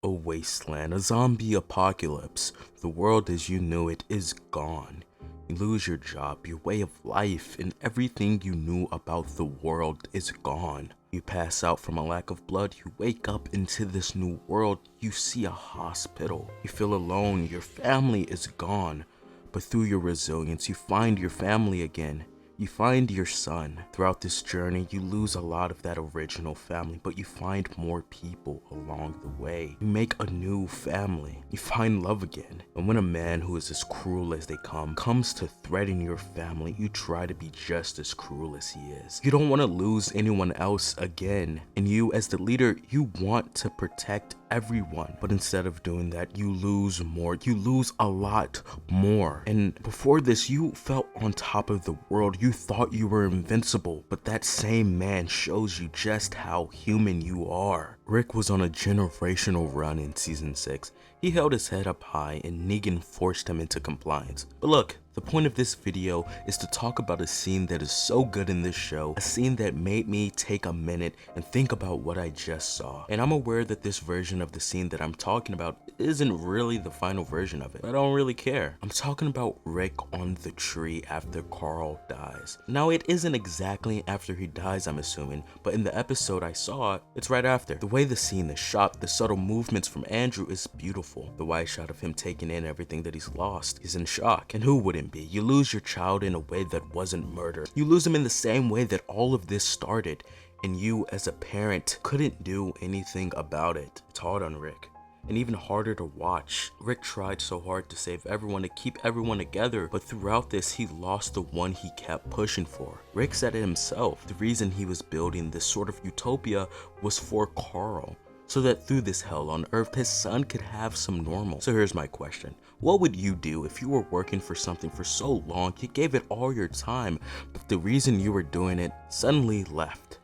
A wasteland, a zombie apocalypse. The world as you knew it is gone. You lose your job, your way of life, and everything you knew about the world is gone. You pass out from a lack of blood, you wake up into this new world, you see a hospital. You feel alone, your family is gone. But through your resilience, you find your family again. You find your son. Throughout this journey, you lose a lot of that original family, but you find more people along the way. You make a new family. You find love again. And when a man who is as cruel as they comes to threaten your family, you try to be just as cruel as he is. You don't want to lose anyone else again. And you, as the leader, you want to protect everyone. But instead of doing that, you lose more. You lose a lot more. And before this, you felt on top of the world. You thought you were invincible, but that same man shows you just how human you are. Rick was on a generational run in season 6. He held his head up high and Negan forced him into compliance. But look, the point of this video is to talk about a scene that is so good in this show, a scene that made me take a minute and think about what I just saw. And I'm aware that this version of the scene that I'm talking about isn't really the final version of it, but I don't really care. I'm talking about Rick on the tree after Carl dies. Now, it isn't exactly after he dies, I'm assuming, but in the episode I saw, it's right after. The way the scene is shot, the subtle movements from Andrew is beautiful. The wide shot of him taking in everything that he's lost. He's in shock, and who wouldn't be? You lose your child in a way that wasn't murder. You lose him in the same way that all of this started, and you as a parent couldn't do anything about it. It's hard on Rick, and even harder to watch. Rick tried so hard to save everyone, to keep everyone together, but throughout this he lost the one he kept pushing for. Rick said it himself, the reason he was building this sort of utopia was for Carl, so that through this hell on earth his son could have some normal. So here's my question. What would you do if you were working for something for so long, you gave it all your time, but the reason you were doing it suddenly left?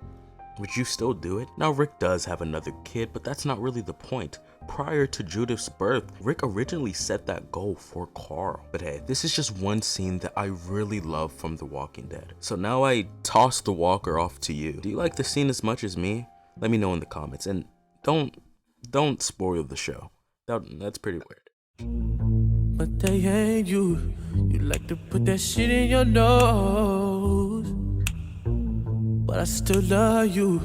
Would you still do it? Now, Rick does have another kid, but that's not really the point. Prior to Judith's birth, Rick originally set that goal for Carl. But hey, this is just one scene that I really love from The Walking Dead. So now I toss the walker off to you. Do you like the scene as much as me? Let me know in the comments, and don't spoil the show. That's pretty weird. But they ain't you. You like to put that shit in your nose. But I still love you.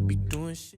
Be doing shit.